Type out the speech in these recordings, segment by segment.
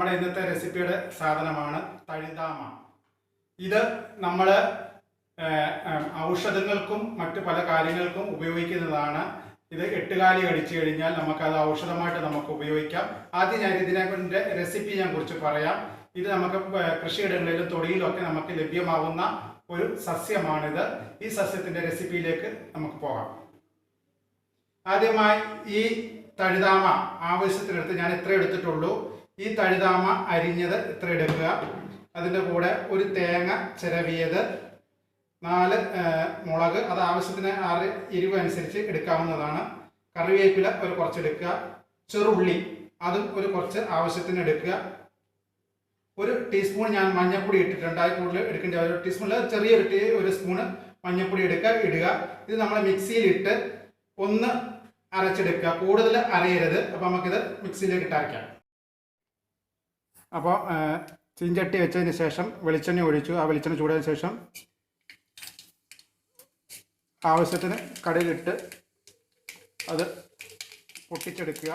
നമ്മുടെ ഇന്നത്തെ റെസിപ്പിയുടെ സാധനമാണ് തഴുതാമ. ഇത് നമ്മൾ ഔഷധങ്ങൾക്കും മറ്റു പല കാര്യങ്ങൾക്കും ഉപയോഗിക്കുന്നതാണ്. ഇത് എട്ടുകാലി കടിച്ചു കഴിഞ്ഞാൽ നമുക്കത് ഔഷധമായിട്ട് നമുക്ക് ഉപയോഗിക്കാം. ആദ്യം ഞാൻ ഇതിനെ റെസിപ്പി ഞാൻ കുറിച്ച് പറയാം. ഇത് നമുക്ക് കൃഷിയിടങ്ങളിലും തൊടിയിലൊക്കെ നമുക്ക് ലഭ്യമാവുന്ന ഒരു സസ്യമാണിത്. ഈ സസ്യത്തിൻ്റെ റെസിപ്പിയിലേക്ക് നമുക്ക് പോകാം. ആദ്യമായി ഈ തഴുതാമ ആവശ്യത്തിനെടുത്ത് ഞാൻ ഇത്ര എടുത്തിട്ടുള്ളൂ. ഈ തഴുതാമ അരിഞ്ഞത് ഇത്ര എടുക്കുക. അതിൻ്റെ കൂടെ ഒരു തേങ്ങ ചിരവിയത്, 4 മുളക്, അത് ആവശ്യത്തിന് എരിവ് അനുസരിച്ച് എടുക്കാവുന്നതാണ്. കറിവേപ്പില ഒരു കുറച്ചെടുക്കുക. ചെറുള്ളി അതും ഒരു കുറച്ച് ആവശ്യത്തിന് എടുക്കുക. 1 ടീസ്പൂൺ ഞാൻ മഞ്ഞൾപ്പൊടി ഇട്ടിട്ടുണ്ട്. അത് കൂടുതൽ എടുക്കേണ്ട 1 ടീസ്പൂണിൽ ചെറിയൊരു സ്പൂണ് മഞ്ഞൾപ്പൊടി ഇടുക. ഇത് നമ്മൾ മിക്സിയിലിട്ട് ഒന്ന് അരച്ചെടുക്കുക. കൂടുതൽ അരയരുത്. അപ്പോൾ നമുക്കിത് മിക്സിയിലേക്ക് ഇട്ട് അരയ്ക്കാം. അപ്പോൾ ചീഞ്ചട്ടി വെച്ചതിന് ശേഷം വെളിച്ചെണ്ണ ഒഴിച്ചു. ആ വെളിച്ചെണ്ണ ചൂടായതിനു ശേഷം ആവശ്യത്തിന് കടുകിട്ട് അത് പൊട്ടിച്ചെടുക്കുക.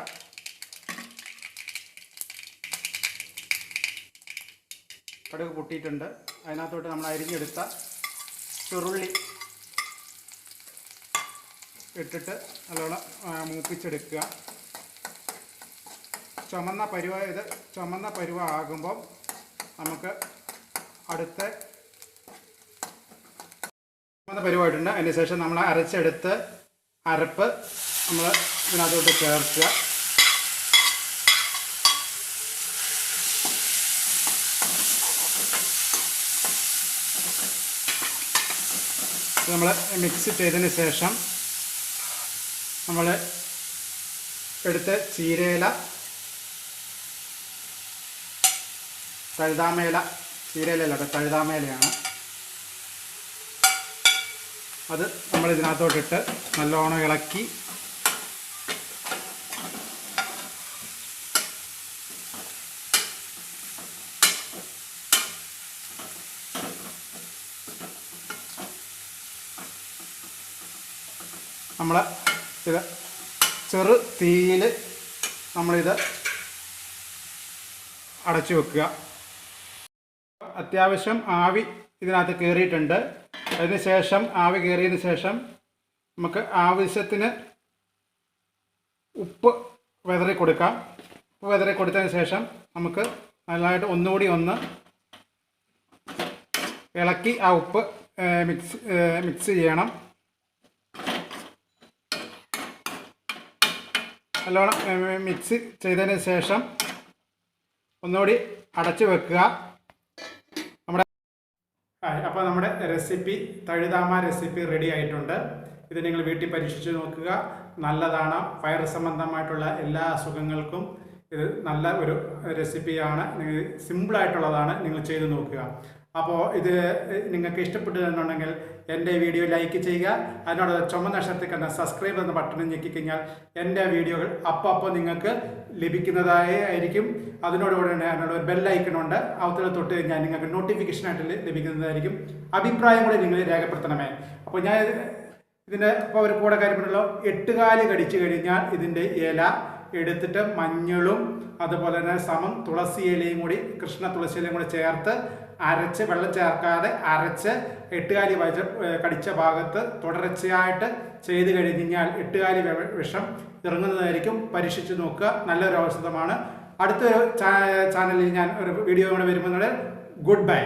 കടുക് പൊട്ടിയിട്ടുണ്ട്. അതിനകത്തോട്ട് നമ്മൾ അരിഞ്ഞെടുത്ത ചെറുള്ളി ഇട്ടിട്ട് നല്ലോണം മൂപ്പിച്ചെടുക്കുക. ചുമന്ന പരുവ ആകുമ്പം നമുക്ക് അടുത്ത പരുവായിട്ടുണ്ട്. അതിന് ശേഷം നമ്മൾ അരച്ചെടുത്ത് അരപ്പ് നമ്മൾ ഇതിനകത്തോട്ട് ചേർക്കുക. നമ്മൾ മിക്സ് ചെയ്തതിന് ശേഷം നമ്മൾ എടുത്ത ചീരയില, തഴുതാമയില, ചീരയിലല്ല തഴുതാമയിലയാണ്, അത് നമ്മൾ ഇതിനകത്തോട്ടിട്ട് നല്ലോണം ഇളക്കി നമ്മൾ ഇത് ചെറു തീയിൽ നമ്മളിത് അടച്ചു വെക്കുക. അത്യാവശ്യം ആവി ഇതിനകത്ത് കയറിയിട്ടുണ്ട്. അതിന് ശേഷം ആവി കയറിയതിന് ശേഷം നമുക്ക് ആവശ്യത്തിന് ഉപ്പ് വിതറി കൊടുക്കാം. ഉപ്പ് വിതറി കൊടുത്തതിന് ശേഷം നമുക്ക് നല്ലതായിട്ട് ഒന്നുകൂടി ഒന്ന് ഇളക്കി ആ ഉപ്പ് മിക്സ് ചെയ്യണം. നല്ലോണം മിക്സ് ചെയ്തതിന് ശേഷം ഒന്നുകൂടി അടച്ചു വെക്കുക. അപ്പോൾ നമ്മുടെ റെസിപ്പി തഴുതാമ റെസിപ്പി റെഡി ആയിട്ടുണ്ട്. ഇത് നിങ്ങൾ വീട്ടിൽ പരീക്ഷിച്ച് നോക്കുക. നല്ലതാണ്. വയറ് സംബന്ധമായിട്ടുള്ള എല്ലാ അസുഖങ്ങൾക്കും ഇത് നല്ല ഒരു റെസിപ്പിയാണ്. സിമ്പിളായിട്ടുള്ളതാണ്. നിങ്ങൾ ചെയ്ത് നോക്കുക. അപ്പോൾ ഇത് നിങ്ങൾക്ക് ഇഷ്ടപ്പെട്ടു എന്നുണ്ടെങ്കിൽ എൻ്റെ വീഡിയോ ലൈക്ക് ചെയ്യുക. അതിനോട് ചുമന്ന അക്ഷരത്തിൽ കണ്ട സബ്സ്ക്രൈബ് എന്ന ബട്ടൺ ഞെക്കിക്കഴിഞ്ഞാൽ എൻ്റെ വീഡിയോകൾ അപ്പോൾ നിങ്ങൾക്ക് ലഭിക്കുന്നതായിരിക്കും. അതിനോടുകൂടെ അതിനോട് ഒരു ബെല്ലൈക്കണുണ്ട്. അവത്തിൽ തൊട്ട് കഴിഞ്ഞാൽ നിങ്ങൾക്ക് നോട്ടിഫിക്കേഷനായിട്ട് ലഭിക്കുന്നതായിരിക്കും. അഭിപ്രായം കൂടെ നിങ്ങൾ രേഖപ്പെടുത്തണമേ. അപ്പോൾ ഞാൻ ഇതിൻ്റെ ഇപ്പോൾ ഒരു കൂടെ കാര്യമുണ്ടല്ലോ, 8 കാലി കടിച്ചു കഴിഞ്ഞാൽ ഇതിൻ്റെ ഇല എടുത്തിട്ട് മഞ്ഞളും അതുപോലെ തന്നെ തുളസി ഇലയും കൂടി, കൃഷ്ണ തുളസി ഇലയും കൂടി ചേർത്ത് അരച്ച്, വെള്ളം ചേർക്കാതെ അരച്ച് 8 കാലി കടിച്ച ഭാഗത്ത് തുടർച്ചയായിട്ട് ചെയ്ത് കഴിഞ്ഞാൽ 8 കാലി വിഷം ഇറങ്ങുന്നതായിരിക്കും. പരീക്ഷിച്ച് നോക്കുക. നല്ലൊരു ഔഷധമാണ്. അടുത്തൊരു ചാനലിൽ ഞാൻ ഒരു വീഡിയോ കൂടെ വരുമ്പോൾ ഗുഡ് ബൈ.